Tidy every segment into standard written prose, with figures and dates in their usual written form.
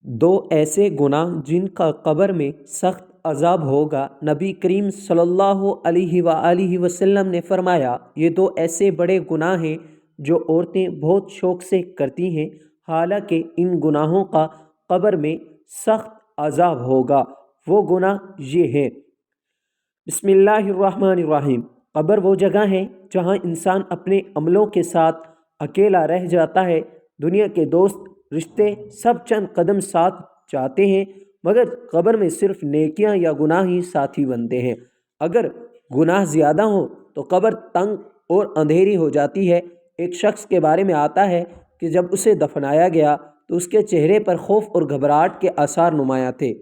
دو ایسے گناہ جن کا قبر میں سخت عذاب ہوگا۔ نبی کریم صلی اللہ علیہ وآلہ وسلم نے فرمایا، یہ دو ایسے بڑے گناہ ہیں جو عورتیں بہت شوق سے کرتی ہیں، حالانکہ ان گناہوں کا قبر میں سخت عذاب ہوگا۔ وہ گناہ یہ ہیں: بسم اللہ الرحمن الرحیم۔ قبر وہ جگہ ہے جہاں انسان اپنے عملوں کے ساتھ اکیلا رہ جاتا ہے۔ دنیا کے دوست رشتے سب چند قدم ساتھ جاتے ہیں، مگر قبر میں صرف نیکیاں یا گناہ ہی ساتھی بنتے ہیں۔ اگر گناہ زیادہ ہوں تو قبر تنگ اور اندھیری ہو جاتی ہے۔ ایک شخص کے بارے میں آتا ہے کہ جب اسے دفنایا گیا تو اس کے چہرے پر خوف اور گھبراہٹ کے آثار نمایاں تھے۔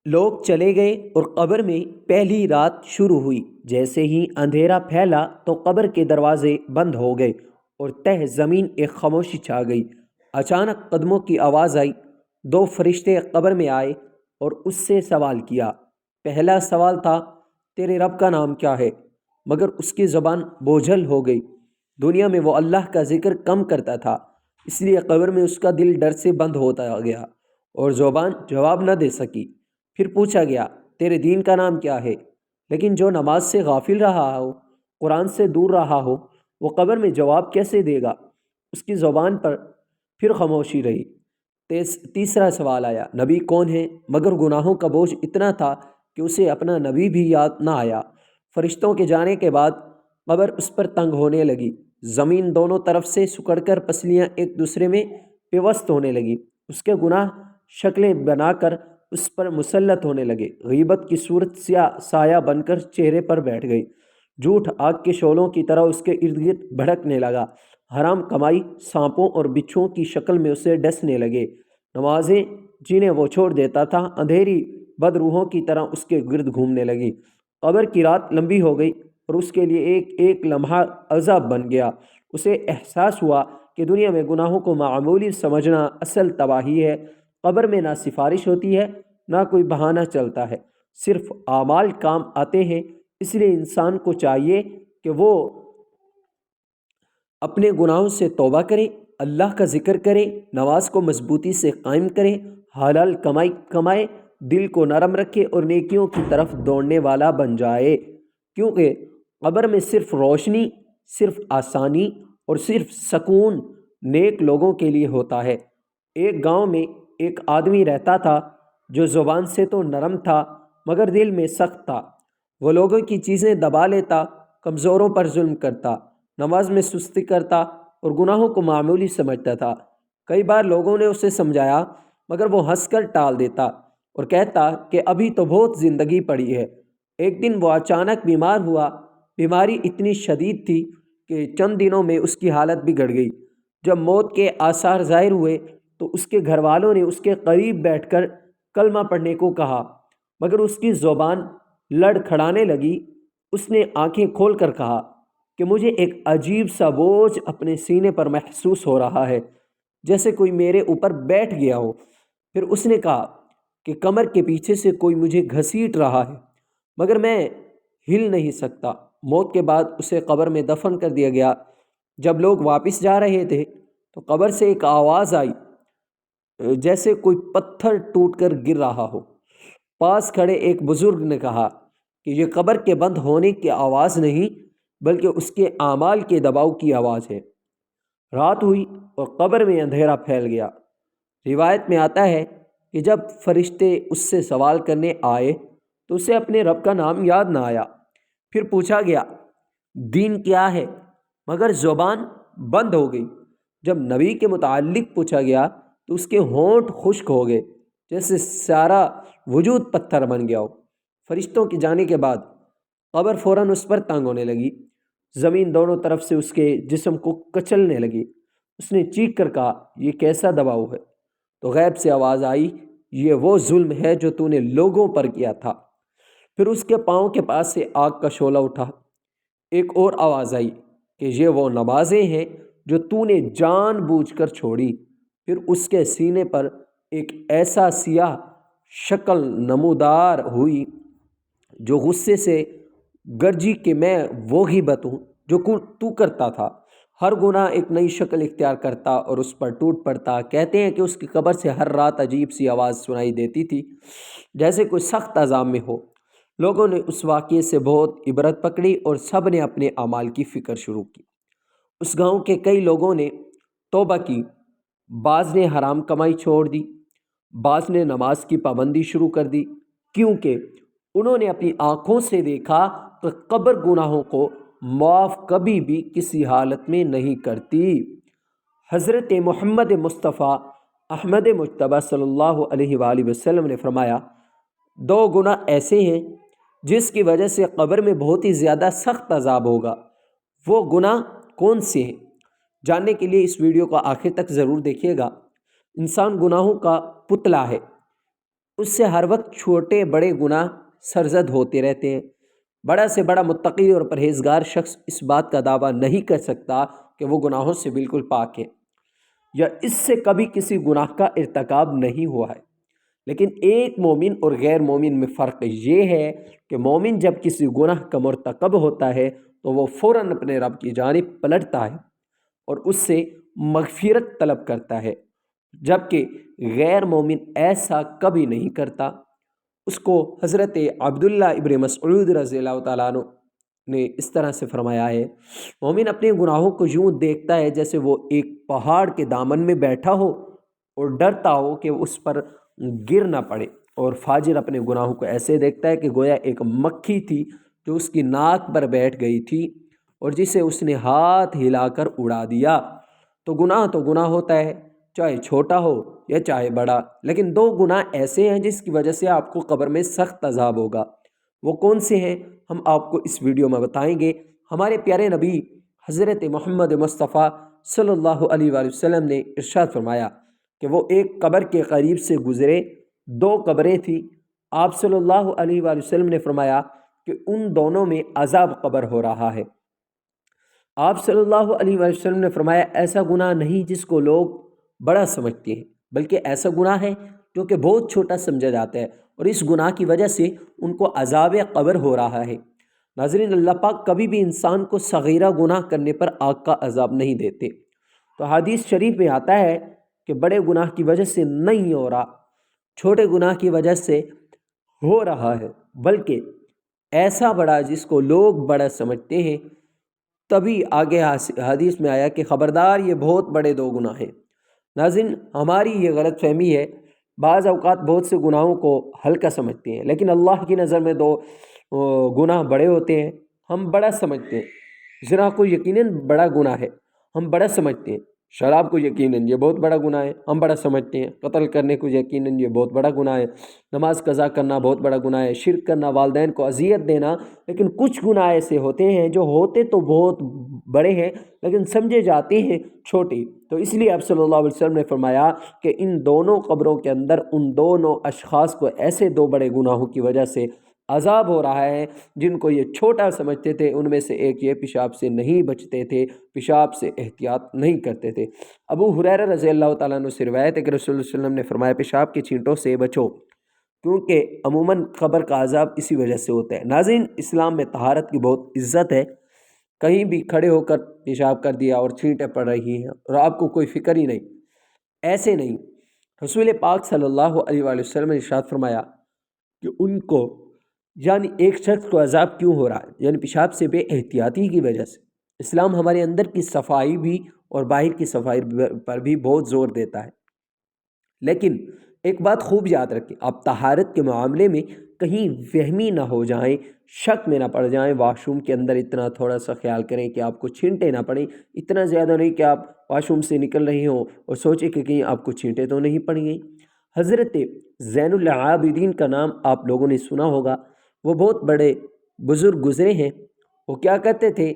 لوگ چلے گئے اور قبر میں پہلی رات شروع ہوئی۔ جیسے ہی اندھیرا پھیلا تو قبر کے دروازے بند ہو گئے اور تہ زمین ایک خاموشی چھا گئی۔ اچانک قدموں کی آواز آئی۔ دو فرشتے قبر میں آئے اور اس سے سوال کیا۔ پہلا سوال تھا، تیرے رب کا نام کیا ہے؟ مگر اس کی زبان بوجھل ہو گئی۔ دنیا میں وہ اللہ کا ذکر کم کرتا تھا، اس لیے قبر میں اس کا دل ڈر سے بند ہوتا گیا اور زبان جواب نہ دے سکی۔ پھر پوچھا گیا، تیرے دین کا نام کیا ہے؟ لیکن جو نماز سے غافل رہا ہو، قرآن سے دور رہا ہو، وہ قبر میں جواب کیسے دے گا؟ اس کی زبان پر پھر خاموشی رہی۔ تیسرا سوال آیا، نبی کون ہے؟ مگر گناہوں کا بوجھ اتنا تھا کہ اسے اپنا نبی بھی یاد نہ آیا۔ فرشتوں کے جانے کے بعد قبر اس پر تنگ ہونے لگی۔ زمین دونوں طرف سے سکڑ کر پسلیاں ایک دوسرے میں پیوست ہونے لگی۔ اس کے گناہ شکلیں بنا کر اس پر مسلط ہونے لگے۔ غیبت کی صورت سایہ بن کر چہرے پر بیٹھ گئی۔ جھوٹ آگ کے شعلوں کی طرح اس کے ارد گرد بھڑکنے لگا۔ حرام کمائی سانپوں اور بچھوؤں کی شکل میں اسے ڈسنے لگے۔ نمازیں جنہیں وہ چھوڑ دیتا تھا اندھیری بد روحوں کی طرح اس کے گرد گھومنے لگی۔ قبر کی رات لمبی ہو گئی اور اس کے لیے ایک ایک لمحہ عذاب بن گیا۔ اسے احساس ہوا کہ دنیا میں گناہوں کو معمولی سمجھنا اصل تباہی ہے۔ قبر میں نہ سفارش ہوتی ہے، نہ کوئی بہانہ چلتا ہے، صرف اعمال کام آتے ہیں۔ اس لیے انسان کو چاہیے کہ وہ اپنے گناہوں سے توبہ کرے، اللہ کا ذکر کرے، نماز کو مضبوطی سے قائم کرے، حلال کمائی کمائے، دل کو نرم رکھے اور نیکیوں کی طرف دوڑنے والا بن جائے، کیونکہ قبر میں صرف روشنی، صرف آسانی اور صرف سکون نیک لوگوں کے لیے ہوتا ہے۔ ایک گاؤں میں ایک آدمی رہتا تھا جو زبان سے تو نرم تھا مگر دل میں سخت تھا۔ وہ لوگوں کی چیزیں دبا لیتا، کمزوروں پر ظلم کرتا، نماز میں سستی کرتا اور گناہوں کو معمولی سمجھتا تھا۔ کئی بار لوگوں نے اسے سمجھایا مگر وہ ہنس کر ٹال دیتا اور کہتا کہ ابھی تو بہت زندگی پڑی ہے۔ ایک دن وہ اچانک بیمار ہوا۔ بیماری اتنی شدید تھی کہ چند دنوں میں اس کی حالت بگڑ گئی۔ جب موت کے آثار ظاہر ہوئے تو اس کے گھر والوں نے اس کے قریب بیٹھ کر کلمہ پڑھنے کو کہا، مگر اس کی زبان لڑکھڑانے لگی۔ اس نے آنکھیں کھول کر کہا کہ مجھے ایک عجیب سا بوجھ اپنے سینے پر محسوس ہو رہا ہے، جیسے کوئی میرے اوپر بیٹھ گیا ہو۔ پھر اس نے کہا کہ کمر کے پیچھے سے کوئی مجھے گھسیٹ رہا ہے، مگر میں ہل نہیں سکتا۔ موت کے بعد اسے قبر میں دفن کر دیا گیا۔ جب لوگ واپس جا رہے تھے تو قبر سے ایک آواز آئی، جیسے کوئی پتھر ٹوٹ کر گر رہا ہو۔ پاس کھڑے ایک بزرگ نے کہا کہ یہ قبر کے بند ہونے کی آواز نہیں بلکہ اس کے اعمال کے دباؤ کی آواز ہے۔ رات ہوئی اور قبر میں اندھیرا پھیل گیا۔ روایت میں آتا ہے کہ جب فرشتے اس سے سوال کرنے آئے تو اسے اپنے رب کا نام یاد نہ آیا۔ پھر پوچھا گیا، دین کیا ہے؟ مگر زبان بند ہو گئی۔ جب نبی کے متعلق پوچھا گیا تو اس کے ہونٹ خشک ہو گئے، جیسے سارا وجود پتھر بن گیا ہو۔ فرشتوں کے جانے کے بعد قبر فوراً اس پر تنگ ہونے لگی۔ زمین دونوں طرف سے اس کے جسم کو کچلنے لگی۔ اس نے چیخ کر کہا، یہ کیسا دباؤ ہے؟ تو غیب سے آواز آئی، یہ وہ ظلم ہے جو تو نے لوگوں پر کیا تھا۔ پھر اس کے پاؤں کے پاس سے آگ کا شعلہ اٹھا۔ ایک اور آواز آئی کہ یہ وہ نمازیں ہیں جو تو نے جان بوجھ کر چھوڑی۔ پھر اس کے سینے پر ایک ایسا سیاہ شکل نمودار ہوئی جو غصے سے گرجی کہ میں وہ غیبت ہوں جو تو کرتا تھا۔ ہر گناہ ایک نئی شکل اختیار کرتا اور اس پر ٹوٹ پڑتا۔ کہتے ہیں کہ اس کی قبر سے ہر رات عجیب سی آواز سنائی دیتی تھی، جیسے کوئی سخت عذاب میں ہو۔ لوگوں نے اس واقعے سے بہت عبرت پکڑی اور سب نے اپنے اعمال کی فکر شروع کی۔ اس گاؤں کے کئی لوگوں نے توبہ کی، بعض نے حرام کمائی چھوڑ دی، بعض نے نماز کی پابندی شروع کر دی، کیونکہ انہوں نے اپنی آنکھوں سے دیکھا کہ قبر گناہوں کو معاف کبھی بھی کسی حالت میں نہیں کرتی۔ حضرت محمد مصطفیٰ احمد مجتبیٰ صلی اللہ علیہ وآلہ وسلم نے فرمایا، دو گناہ ایسے ہیں جس کی وجہ سے قبر میں بہت ہی زیادہ سخت عذاب ہوگا۔ وہ گناہ کون سے ہیں؟ جاننے کے لیے اس ویڈیو کو آخر تک ضرور دیکھیے گا۔ انسان گناہوں کا پتلا ہے، اس سے ہر وقت چھوٹے بڑے گناہ سرزد ہوتے رہتے ہیں۔ بڑا سے بڑا متقی اور پرہیزگار شخص اس بات کا دعویٰ نہیں کر سکتا کہ وہ گناہوں سے بالکل پاک ہے یا اس سے کبھی کسی گناہ کا ارتکاب نہیں ہوا ہے۔ لیکن ایک مومن اور غیر مومن میں فرق یہ ہے کہ مومن جب کسی گناہ کا مرتکب ہوتا ہے تو وہ فوراً اپنے رب کی جانب پلٹتا ہے اور اس سے مغفرت طلب کرتا ہے، جبکہ غیر مومن ایسا کبھی نہیں کرتا۔ اس کو حضرت عبداللہ ابن مسعود رضی اللہ تعالیٰ عنہ نے اس طرح سے فرمایا ہے، مومن اپنے گناہوں کو یوں دیکھتا ہے جیسے وہ ایک پہاڑ کے دامن میں بیٹھا ہو اور ڈرتا ہو کہ اس پر گر نہ پڑے، اور فاجر اپنے گناہوں کو ایسے دیکھتا ہے کہ گویا ایک مکھی تھی جو اس کی ناک پر بیٹھ گئی تھی اور جسے اس نے ہاتھ ہلا کر اڑا دیا۔ تو گناہ ہوتا ہے، چاہے چھوٹا ہو یا چاہے بڑا، لیکن دو گناہ ایسے ہیں جس کی وجہ سے آپ کو قبر میں سخت عذاب ہوگا۔ وہ کون سے ہیں ہم آپ کو اس ویڈیو میں بتائیں گے۔ ہمارے پیارے نبی حضرت محمد مصطفیٰ صلی اللہ علیہ وآلہ وسلم نے ارشاد فرمایا کہ وہ ایک قبر کے قریب سے گزرے، دو قبریں تھیں۔ آپ صلی اللہ علیہ وآلہ وسلم نے فرمایا کہ ان دونوں میں عذاب قبر ہو رہا ہے۔ آپ صلی اللہ علیہ وآلہ وسلم نے فرمایا، ایسا گناہ نہیں جس کو لوگ بڑا سمجھتے ہیں، بلکہ ایسا گناہ ہے جو کہ بہت چھوٹا سمجھا جاتا ہے، اور اس گناہ کی وجہ سے ان کو عذاب قبر ہو رہا ہے۔ ناظرین، اللہ پاک کبھی بھی انسان کو صغیرہ گناہ کرنے پر آگ کا عذاب نہیں دیتے۔ تو حدیث شریف میں آتا ہے کہ بڑے گناہ کی وجہ سے نہیں ہو رہا، چھوٹے گناہ کی وجہ سے ہو رہا ہے، بلکہ ایسا بڑا جس کو لوگ بڑا سمجھتے ہیں۔ تبھی آگے حدیث میں آیا کہ خبردار یہ بہت بڑے دو گناہ ہیں۔ ناظرین، ہماری یہ غلط فہمی ہے، بعض اوقات بہت سے گناہوں کو ہلکا سمجھتے ہیں، لیکن اللہ کی نظر میں دو گناہ بڑے ہوتے ہیں۔ ہم بڑا سمجھتے ہیں، زنا کو یقیناً بڑا گناہ ہے، ہم بڑا سمجھتے ہیں۔ شراب کو یقیناً یہ بہت بڑا گناہ ہے، ہم بڑا سمجھتے ہیں۔ قتل کرنے کو یقیناً یہ بہت بڑا گناہ ہے۔ نماز قضا کرنا بہت بڑا گناہ ہے۔ شرک کرنا، والدین کو اذیت دینا۔ لیکن کچھ گناہ ایسے ہوتے ہیں جو ہوتے تو بہت بڑے ہیں لیکن سمجھے جاتے ہیں چھوٹے۔ تو اس لیے آپ صلی اللہ علیہ وسلم نے فرمایا کہ ان دونوں قبروں کے اندر ان دونوں اشخاص کو ایسے دو بڑے گناہوں کی وجہ سے عذاب ہو رہا ہے، جن کو یہ چھوٹا سمجھتے تھے ان میں سے ایک یہ پیشاب سے نہیں بچتے تھے، پیشاب سے احتیاط نہیں کرتے تھے۔ ابو ہریرہ رضی اللہ تعالیٰ عنہ سے روایت ہے کہ رسول اللہ صلی اللہ علیہ وسلم نے فرمایا، پیشاب کی چھینٹوں سے بچو، کیونکہ عموماً قبر کا عذاب اسی وجہ سے ہوتا ہے۔ ناظرین، اسلام میں طہارت کی بہت عزت ہے۔ کہیں بھی کھڑے ہو کر پیشاب کر دیا اور چھینٹیں پڑ رہی ہیں اور آپ کو کوئی فکر ہی نہیں، ایسے نہیں۔ رسول پاک صلی اللہ علیہ وآلہ وسلم نے ارشاد فرمایا کہ ان کو، یعنی ایک شخص کو عذاب کیوں ہو رہا ہے، یعنی پیشاب سے بے احتیاطی کی وجہ سے۔ اسلام ہمارے اندر کی صفائی بھی اور باہر کی صفائی پر بھی بہت زور دیتا ہے، لیکن ایک بات خوب یاد رکھیں، آپ طہارت کے معاملے میں کہیں وہمی نہ ہو جائیں، شک میں نہ پڑ جائیں۔ واش روم کے اندر اتنا تھوڑا سا خیال کریں کہ آپ کو چھینٹیں نہ پڑیں، اتنا زیادہ نہیں کہ آپ واش روم سے نکل رہی ہوں اور سوچیں کہ کہیں آپ کو چھینٹیں تو نہیں پڑ گئیں۔ حضرت زین العابدین کا نام آپ لوگوں نے سنا ہوگا، وہ بہت بڑے بزرگ گزرے ہیں۔ وہ کیا کرتے تھے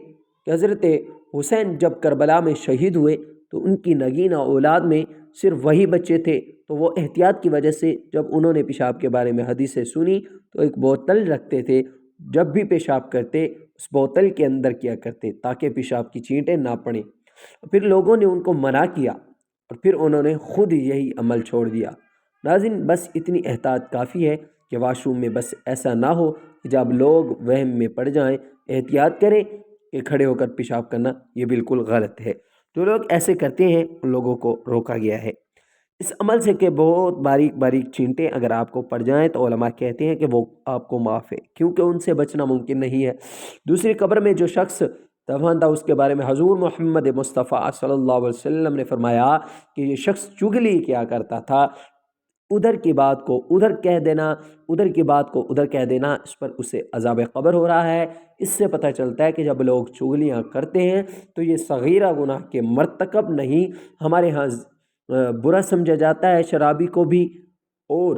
کہ حضرت حسین جب کربلا میں شہید ہوئے تو ان کی نگینہ اولاد میں صرف وہی بچے تھے، تو وہ احتیاط کی وجہ سے جب انہوں نے پیشاب کے بارے میں حدیثیں سنی تو ایک بوتل رکھتے تھے، جب بھی پیشاب کرتے اس بوتل کے اندر کیا کرتے تاکہ پیشاب کی چھینٹیں نہ پڑیں۔ پھر لوگوں نے ان کو منع کیا اور پھر انہوں نے خود یہی عمل چھوڑ دیا۔ ناظرین، بس اتنی احتیاط کافی ہے کہ واش روم میں بس ایسا نہ ہو کہ جب لوگ وہم میں پڑ جائیں۔ احتیاط کریں، کہ کھڑے ہو کر پیشاب کرنا یہ بالکل غلط ہے۔ جو لوگ ایسے کرتے ہیں ان لوگوں کو روکا گیا ہے اس عمل سے کہ بہت باریک باریک چینٹیں اگر آپ کو پڑ جائیں تو علماء کہتے ہیں کہ وہ آپ کو معاف ہے، کیونکہ ان سے بچنا ممکن نہیں ہے۔ دوسری قبر میں جو شخص دفن تھا اس کے بارے میں حضور محمد مصطفیٰ صلی اللہ علیہ وسلم نے فرمایا کہ یہ شخص چگلی کیا کرتا تھا، ادھر کی بات کو ادھر کہہ دینا، ادھر کی بات کو ادھر کہہ دینا، اس پر اسے عذاب قبر ہو رہا ہے۔ اس سے پتہ چلتا ہے کہ جب لوگ چگلیاں کرتے ہیں تو یہ صغیرہ گناہ کے مرتکب نہیں، ہمارے ہاں برا سمجھا جاتا ہے شرابی کو بھی، اور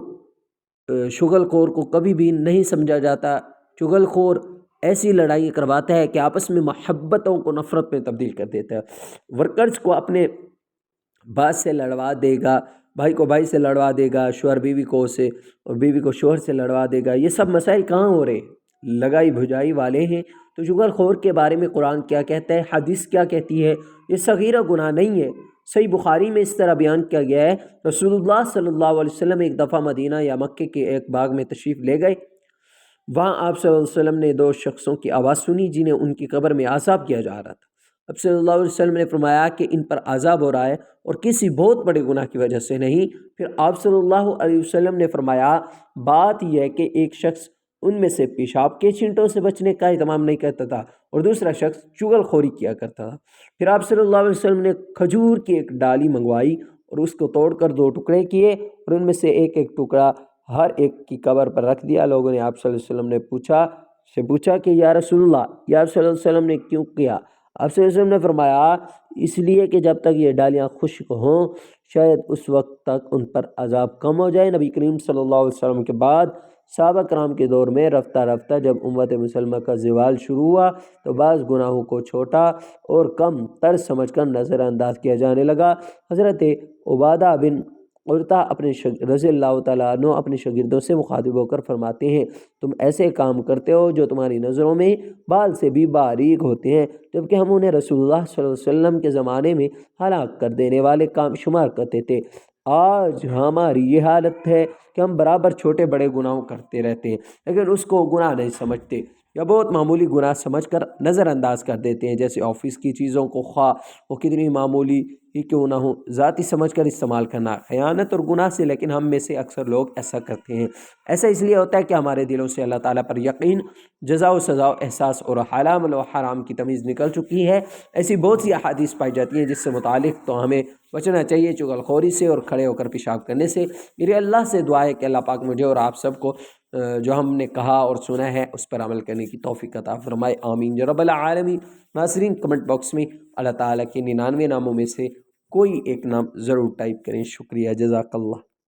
شغل خور کو کبھی بھی نہیں سمجھا جاتا۔ شغل خور ایسی لڑائی کرواتا ہے کہ آپس میں محبتوں کو نفرت میں تبدیل کر دیتا ہے۔ ورکرز کو اپنے باس سے لڑوا دے گا، بھائی کو بھائی سے لڑوا دے گا، شوہر بیوی کو سے اور بیوی کو شوہر سے لڑوا دے گا۔ یہ سب مسائل کہاں ہو رہے ہیں؟ لگائی بھجائی والے ہیں۔ تو شغل خور کے بارے میں قرآن کیا کہتا ہے، حدیث کیا کہتی ہے؟ یہ صغیرہ گناہ نہیں ہے۔ صحیح بخاری میں اس طرح بیان کیا گیا ہے، رسول اللہ صلی اللہ علیہ وسلم ایک دفعہ مدینہ یا مکے کے ایک باغ میں تشریف لے گئے۔ وہاں آپ صلی اللہ علیہ وسلم نے دو شخصوں کی آواز سنی جنہیں ان کی قبر میں عذاب کیا جا رہا تھا۔ اب صلی اللہ علیہ وسلم نے فرمایا کہ ان پر عذاب ہو رہا ہے اور کسی بہت بڑے گناہ کی وجہ سے نہیں۔ پھر آپ صلی اللہ علیہ وسلم نے فرمایا بات یہ ہے کہ ایک شخص ان میں سے پیشاب کے چھینٹوں سے بچنے کا اہتمام نہیں کرتا تھا اور دوسرا شخص چغل خوری کیا کرتا تھا۔ پھر آپ صلی اللہ علیہ وسلم نے کھجور کی ایک ڈالی منگوائی اور اس کو توڑ کر دو ٹکڑے کیے اور ان میں سے ایک ایک ٹکڑا ہر ایک کی قبر پر رکھ دیا۔ لوگوں نے آپ صلی اللہ علیہ وسلم نے پوچھا کہ یا رسول اللہ، یا آپ صلی اللہ علیہ وسلم نے کیوں کیا؟ آپ صلی اللہ علیہ وسلم نے فرمایا اس لیے کہ جب تک یہ ڈالیاں خشک ہوں شاید اس وقت تک ان پر عذاب کم ہو جائے۔ نبی کریم صلی اللہ علیہ وسلم کے بعد صحابہ کرام کے دور میں رفتہ رفتہ جب امت مسلمہ کا زوال شروع ہوا تو بعض گناہوں کو چھوٹا اور کم تر سمجھ کر نظر انداز کیا جانے لگا۔ حضرت عبادہ بن عرطہ رضی اللہ تعالیٰ عنہ اپنے شاگردوں سے مخاطب ہو کر فرماتے ہیں تم ایسے کام کرتے ہو جو تمہاری نظروں میں بال سے بھی باریک ہوتے ہیں، جبکہ ہم انہیں رسول اللہ صلی اللہ علیہ وسلم کے زمانے میں ہلاک کر دینے والے کام شمار کرتے تھے۔ آج ہماری یہ حالت ہے کہ ہم برابر چھوٹے بڑے گناہوں کرتے رہتے ہیں لیکن اس کو گناہ نہیں سمجھتے یا بہت معمولی گناہ سمجھ کر نظر انداز کر دیتے ہیں، جیسے آفس کی چیزوں کو خواہ وہ کتنی معمولی ہی کیوں نہ ہو ذاتی سمجھ کر استعمال کرنا خیانت اور گناہ سے، لیکن ہم میں سے اکثر لوگ ایسا کرتے ہیں۔ ایسا اس لیے ہوتا ہے کہ ہمارے دلوں سے اللہ تعالیٰ پر یقین، جزا و سزا و احساس اور حلال و حرام کی تمیز نکل چکی ہے۔ ایسی بہت سی احادیث پائی جاتی ہیں جس سے متعلق تو ہمیں بچنا چاہیے چغل خوری سے اور کھڑے ہو کر پیشاب کرنے سے۔ میرے اللہ سے دعا ہے کہ اللہ پاک مجھے اور آپ سب کو جو ہم نے کہا اور سنا ہے اس پر عمل کرنے کی توفیق عطا فرمائے، آمین یا رب العالمین۔ ناظرین کمنٹ باکس میں اللہ تعالیٰ کے 99 ناموں میں سے کوئی ایک نام ضرور ٹائپ کریں۔ شکریہ، جزاک اللہ۔